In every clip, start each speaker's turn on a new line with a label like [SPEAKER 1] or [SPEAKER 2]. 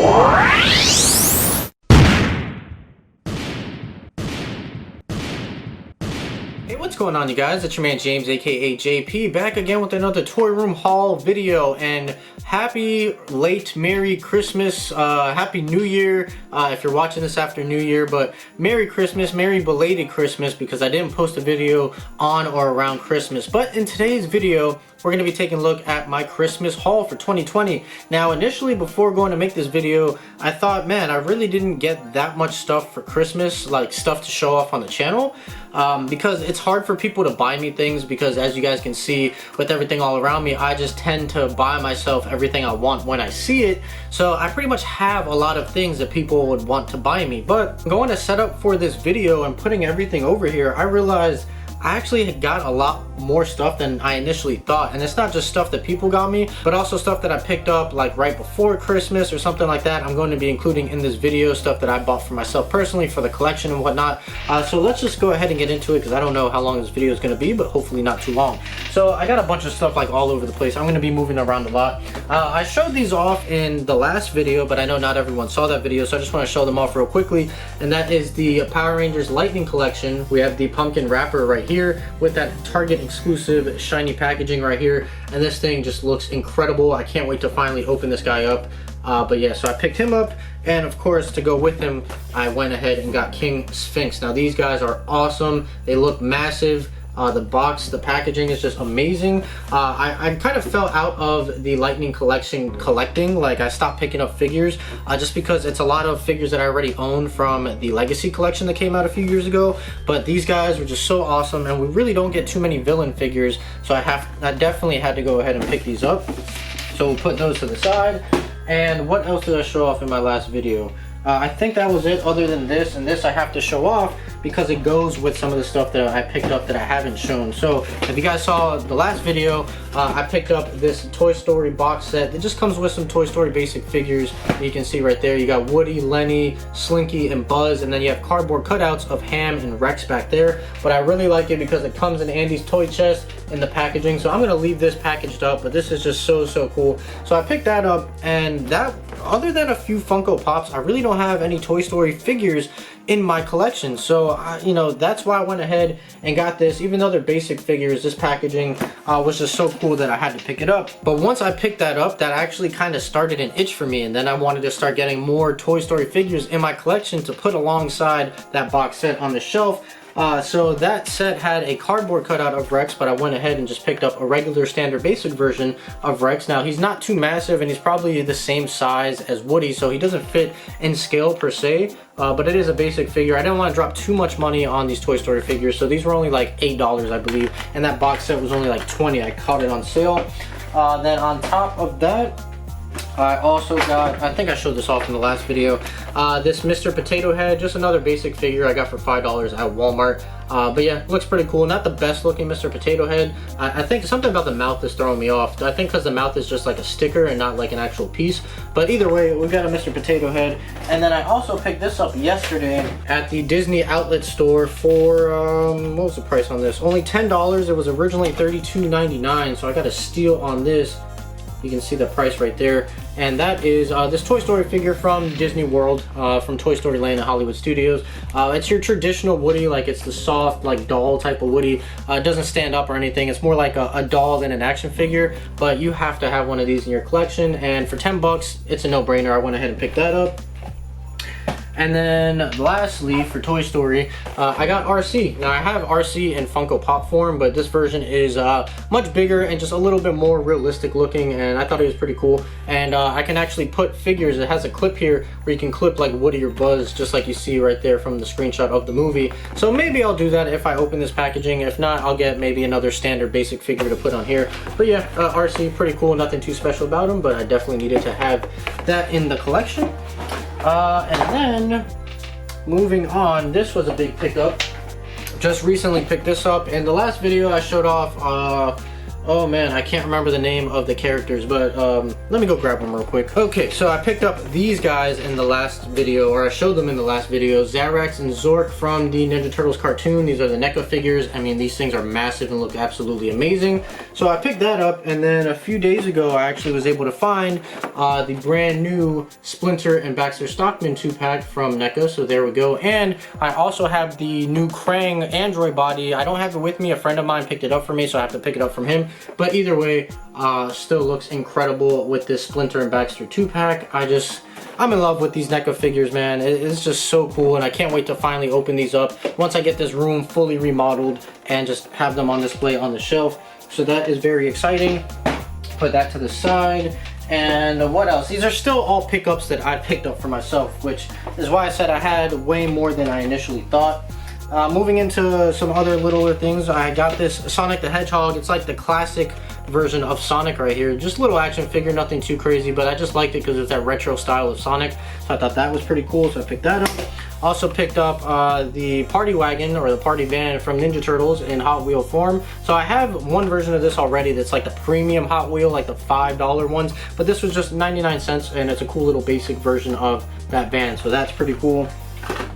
[SPEAKER 1] Hey, what's going on, you guys? It's your man James, aka JP, back again with another Toy Room haul video. And happy late Merry Christmas, Happy New Year if you're watching this after New Year. But Merry Christmas, Merry belated Christmas, because I didn't post a video on or around Christmas. But in today's video, we're going to be taking a look at my Christmas haul for 2020. Now, initially, before going to make this video, I thought, man, I really didn't get that much stuff for Christmas, like stuff to show off on the channel, because it's hard for people to buy me things, because as you guys can see with everything all around me, I just tend to buy myself everything I want when I see it. So I pretty much have a lot of things that people would want to buy me. But going to set up for this video and putting everything over here, I realized I actually had got a lot more stuff than I initially thought. And it's not just stuff that people got me, but also stuff that I picked up like right before Christmas or something like that. I'm going to be including in this video stuff that I bought for myself personally for the collection and whatnot. So let's just go ahead and get into it, because I don't know how long this video is going to be, but hopefully not too long. So I got a bunch of stuff like all over the place. I'm going to be moving around a lot. I showed these off in the last video, but I know not everyone saw that video, so I just want to show them off real quickly. And that is the Power Rangers Lightning Collection. We have the pumpkin wrapper right here with that Target exclusive shiny packaging right here, and this thing just looks incredible. I can't wait to finally open this guy up. But yeah, so I picked him up, and of course to go with him I went ahead and got King Sphinx. Now these guys are awesome. They look massive. The packaging is just amazing. I kind of fell out of the Lightning Collection collecting. Like, I stopped picking up figures just because it's a lot of figures that I already own from the Legacy Collection that came out a few years ago. But these guys were just so awesome, and we really don't get too many villain figures, so I definitely had to go ahead and pick these up. So we'll put those to the side. And what else did I show off in my last video? I think that was it, other than this, and this I have to show off because it goes with some of the stuff that I picked up that I haven't shown. So if you guys saw the last video, I picked up this Toy Story box set. It just comes with some Toy Story basic figures. You can see right there, you got Woody, Lenny, Slinky, and Buzz, and then you have cardboard cutouts of Ham and Rex back there. But I really like it because it comes in Andy's toy chest in the packaging, so I'm gonna leave this packaged up, but this is just so cool. So I picked that up, and that, other than a few Funko Pops, I really don't have any Toy Story figures in my collection. So you know, that's why I went ahead and got this. Even though they're basic figures, this packaging was just so cool that I had to pick it up. But once I picked that up, that actually kind of started an itch for me, and then I wanted to start getting more Toy Story figures in my collection to put alongside that box set on the shelf. So that set had a cardboard cutout of Rex, but I went ahead and just picked up a regular standard basic version of Rex. Now he's not too massive, and he's probably the same size as Woody, so he doesn't fit in scale per se, but it is a basic figure. I didn't want to drop too much money on these Toy Story figures, so these were only like $8, I believe, and that box set was only like $20. I caught it on sale. Then on top of that, I also got, I think I showed this off in the last video, this Mr. Potato Head, just another basic figure I got for $5 at Walmart. But yeah, looks pretty cool. Not the best looking Mr. Potato Head. I think something about the mouth is throwing me off. I think because the mouth is just like a sticker and not like an actual piece. But either way, we've got a Mr. Potato Head. And then I also picked this up yesterday at the Disney outlet store for, what was the price on this? Only $10. It was originally $32.99, so I got a steal on this. You can see the price right there, and that is this Toy Story figure from Disney World, from Toy Story Land at Hollywood Studios. It's your traditional Woody, like it's the soft, like doll type of Woody. It doesn't stand up or anything. It's more like a doll than an action figure, but you have to have one of these in your collection, and for 10 bucks, it's a no-brainer. I went ahead and picked that up. And then lastly, for Toy Story, I got RC. Now I have RC in Funko Pop form, but this version is much bigger and just a little bit more realistic looking, and I thought it was pretty cool. And I can actually put figures. It has a clip here where you can clip like Woody or Buzz, just like you see right there from the screenshot of the movie. So maybe I'll do that if I open this packaging. If not, I'll get maybe another standard basic figure to put on here. But yeah, RC, pretty cool. Nothing too special about him, but I definitely needed to have that in the collection. And then moving on, this was a big pickup. Just recently picked this up. In the last video I showed off Oh man, I can't remember the name of the characters, but let me go grab them real quick. Okay, so I picked up these guys in the last video, or I showed them in the last video. Zarax and Zork from the Ninja Turtles cartoon. These are the NECA figures. I mean, these things are massive and look absolutely amazing. So I picked that up, and then a few days ago, I actually was able to find the brand new Splinter and Baxter Stockman 2-pack from NECA, so there we go. And I also have the new Krang Android body. I don't have it with me. A friend of mine picked it up for me, so I have to pick it up from him. But either way, still looks incredible with this Splinter and Baxter 2-pack. I'm in love with these NECA figures, man. It's just so cool, and I can't wait to finally open these up once I get this room fully remodeled and just have them on display on the shelf. So that is very exciting. Put that to the side. And what else? These are still all pickups that I picked up for myself, which is why I said I had way more than I initially thought. Moving into some other littler things, I got this Sonic the Hedgehog. It's like the classic version of Sonic right here. Just a little action figure, nothing too crazy, but I just liked it because it's that retro style of Sonic. So I thought that was pretty cool, so I picked that up. Also picked up the Party Wagon, or the Party Van from Ninja Turtles in Hot Wheel form. So I have one version of this already that's like the premium Hot Wheel, like the $5 ones, but this was just 99 cents, and it's a cool little basic version of that van, so that's pretty cool.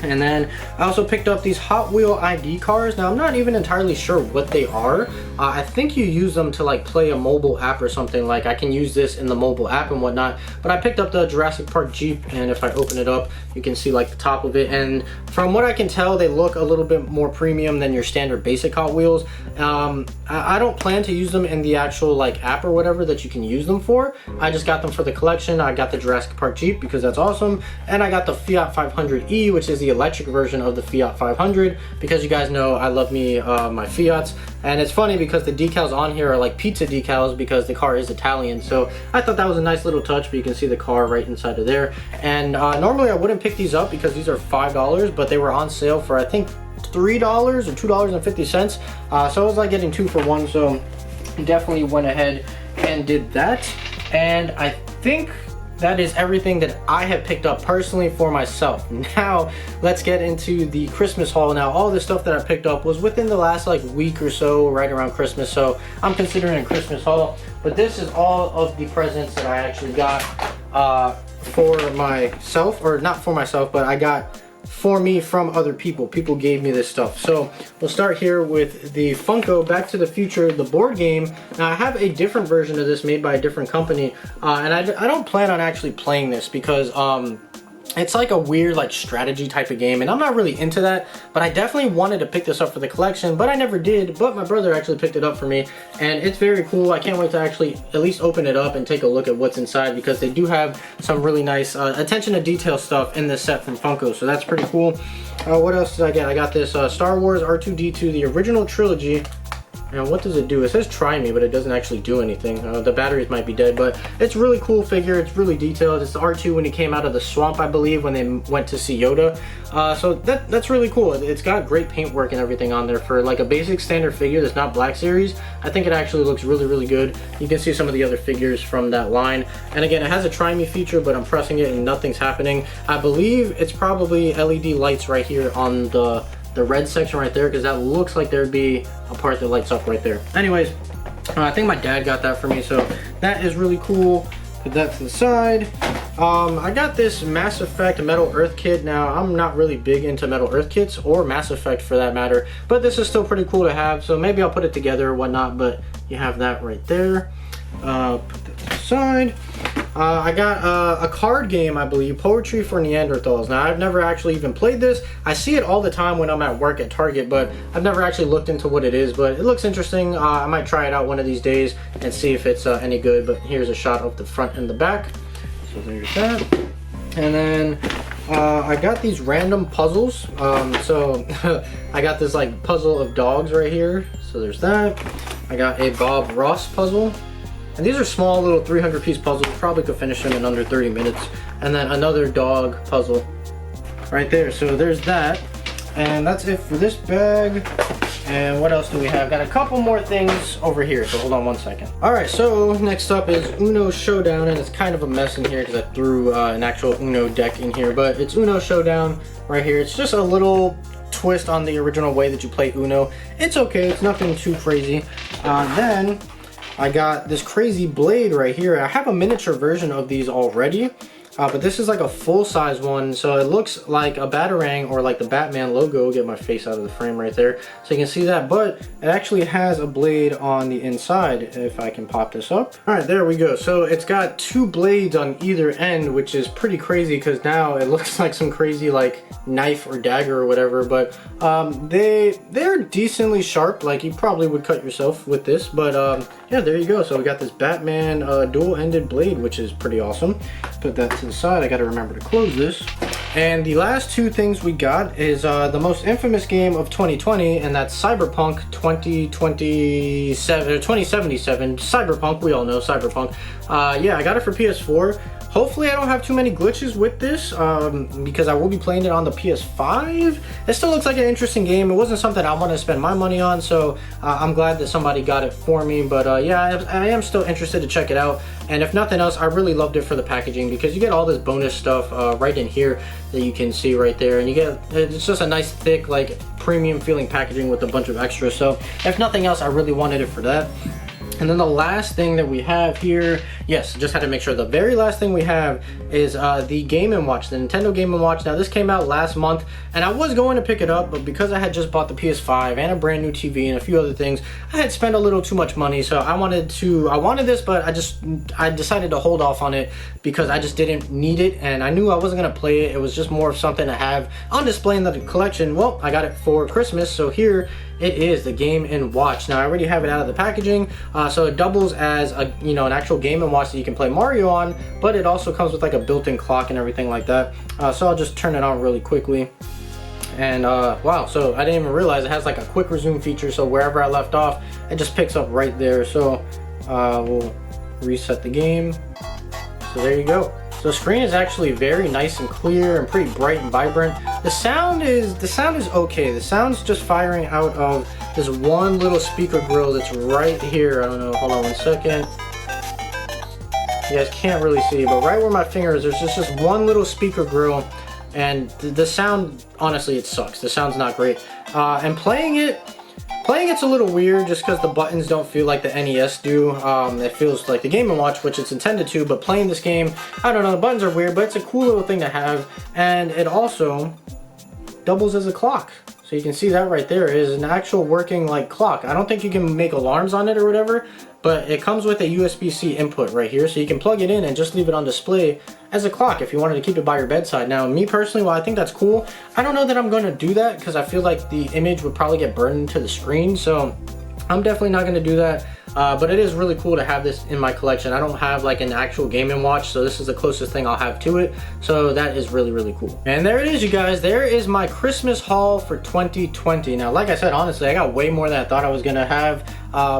[SPEAKER 1] And then I also picked up these Hot Wheel ID cars. Now I'm not even entirely sure what they are. I think you use them to like play a mobile app or something. Like I can use this in the mobile app and whatnot. But I picked up the Jurassic Park Jeep, and if I open it up, you can see like the top of it. And from what I can tell, they look a little bit more premium than your standard basic Hot Wheels. I don't plan to use them in the actual like app or whatever that you can use them for. I just got them for the collection. I got the Jurassic Park Jeep because that's awesome. And I got the Fiat 500e, which is the electric version of the Fiat 500, because you guys know I love me my Fiats. And it's funny because the decals on here are like pizza decals because the car is Italian, so I thought that was a nice little touch. But you can see the car right inside of there. And normally I wouldn't pick these up because these are $5, but they were on sale for I think $3 or $2.50. So it was like getting 2 for 1, so definitely went ahead and did that. And I think that is everything that I have picked up personally for myself. Now let's get into the Christmas haul. Now all the stuff that I picked up was within the last like week or so, right around Christmas, so I'm considering a Christmas haul. But this is all of the presents that I actually got for myself, or not for myself, but I got for me from other people. People gave me this stuff. So we'll start here with the Funko Back to the Future, the board game. Now I have a different version of this made by a different company, and I don't plan on actually playing this because it's like a weird like strategy type of game, and I'm not really into that, but I definitely wanted to pick this up for the collection, but I never did. But my brother actually picked it up for me, and it's very cool. I can't wait to actually at least open it up and take a look at what's inside, because they do have some really nice attention to detail stuff in this set from Funko, so that's pretty cool. What else did I get? I got this Star Wars R2-D2, the original trilogy. Now what does it do? It says try me, but it doesn't actually do anything. The batteries might be dead, but it's a really cool figure. It's really detailed. It's the R2 when he came out of the swamp, I believe, when they went to see Yoda. So that's really cool. It's got great paintwork and everything on there for like a basic standard figure that's not Black Series. I think it actually looks really, really good. You can see some of the other figures from that line. And again, it has a try me feature, but I'm pressing it and nothing's happening. I believe it's probably LED lights right here on the red section right there, because that looks like there'd be a part that lights up right there. Anyways, I think my dad got that for me, so that is really cool. Put that to the side. I got this Mass Effect Metal Earth kit. Now I'm not really big into Metal Earth kits, or Mass Effect for that matter, but this is still pretty cool to have, so maybe I'll put it together or whatnot. But you have that right there. Put that to the side. I got a card game, I believe, Poetry for Neanderthals. Now, I've never actually even played this. I see it all the time when I'm at work at Target, but I've never actually looked into what it is, but it looks interesting. I might try it out one of these days and see if it's any good, but here's a shot of the front and the back. So there's that. And then I got these random puzzles. So I got this like puzzle of dogs right here. So there's that. I got a Bob Ross puzzle. And these are small little 300-piece puzzles. Probably could finish them in under 30 minutes. And then another dog puzzle right there. So there's that. And that's it for this bag. And what else do we have? Got a couple more things over here. So hold on one second. All right, so next up is Uno Showdown. And it's kind of a mess in here because I threw an actual Uno deck in here. But it's Uno Showdown right here. It's just a little twist on the original way that you play Uno. It's okay. It's nothing too crazy. Then I got this crazy blade right here. I have a miniature version of these already. But this is like a full-size one, so it looks like a Batarang or like the Batman logo. Get my face out of the frame right there so you can see that, but it actually has a blade on the inside if I can pop this up. All right, there we go. So it's got 2 blades on either end, which is pretty crazy because now it looks like some crazy like knife or dagger or whatever, but they're decently sharp. Like you probably would cut yourself with this, but yeah, there you go. So we got this Batman dual-ended blade, which is pretty awesome. Put that to the side. I got to remember to close this. And the last 2 things we got is the most infamous game of 2020, and that's Cyberpunk 2027 or 2077. Cyberpunk, we all know Cyberpunk. Yeah, I got it for PS4. Hopefully I don't have too many glitches with this because I will be playing it on the PS5. It still looks like an interesting game. It wasn't something I wanted to spend my money on, so I'm glad that somebody got it for me. But yeah, I am still interested to check it out. And if nothing else, I really loved it for the packaging because you get all this bonus stuff right in here that you can see right there. And you get, it's just a nice thick, like premium feeling packaging with a bunch of extras. So if nothing else, I really wanted it for that. And then the last thing that we have here, yes, just had to make sure, the very last thing we have is the Game & Watch, the Nintendo Game & Watch. Now this came out last month and I was going to pick it up, but because I had just bought the PS5 and a brand new TV and a few other things, I had spent a little too much money. So I wanted this, but I decided to hold off on it because I just didn't need it and I knew I wasn't gonna play it. It was just more of something to have on display in the collection. Well, I got it for Christmas, so here it is, the Game & Watch. Now I already have it out of the packaging, so it doubles as a, you know, an actual Game & Watch that you can play Mario on, but it also comes with like a built-in clock and everything like that. So I'll just turn it on really quickly. And wow, so I didn't even realize it has like a quick resume feature, so wherever I left off, it just picks up right there. So we'll reset the game. So there you go. So the screen is actually very nice and clear and pretty bright and vibrant. The sound is okay. The sound's just firing out of this one little speaker grill that's right here. I don't know, hold on one second. You guys can't really see, but right where my finger is, there's just one little speaker grill, and the sound, honestly, it sucks. The sound's not great. And playing it's a little weird just because the buttons don't feel like the NES do. It feels like the Game & Watch, which it's intended to, but playing this game, I don't know, the buttons are weird, but it's a cool little thing to have. And it also doubles as a clock. So you can see that right there is an actual working like clock. I don't think you can make alarms on it or whatever, but it comes with a USB-C input right here, so you can plug it in and just leave it on display as a clock if you wanted to keep it by your bedside. Now, me personally, while I think that's cool, I don't know that I'm going to do that because I feel like the image would probably get burned into the screen, so I'm definitely not going to do that. But it is really cool to have this in my collection. I don't have like an actual Game & Watch, so this is the closest thing I'll have to it. So that is really, really cool. And there it is, you guys. There is my Christmas haul for 2020. Now, like I said, honestly, I got way more than I thought I was gonna have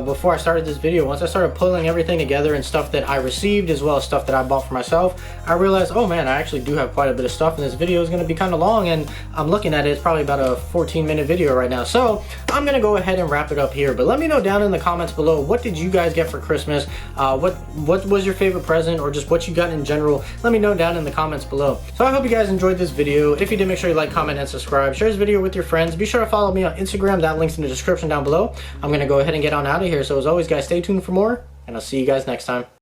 [SPEAKER 1] before I started this video. Once I started pulling everything together and stuff that I received as well as stuff that I bought for myself, I realized, oh man, I actually do have quite a bit of stuff, and this video is gonna be kind of long, and I'm looking at it, it's probably about a 14-minute video right now. So I'm gonna go ahead and wrap it up here. But let me know down in the comments below, what did you guys get for Christmas? What was your favorite present, or just what you got in general? Let me know down in the comments below. So I hope you guys enjoyed this video. If you did, make sure you like, comment, and subscribe. Share this video with your friends. Be sure to follow me on Instagram. That link's in the description down below. I'm gonna go ahead and get on out of here. So as always, guys, stay tuned for more, and I'll see you guys next time.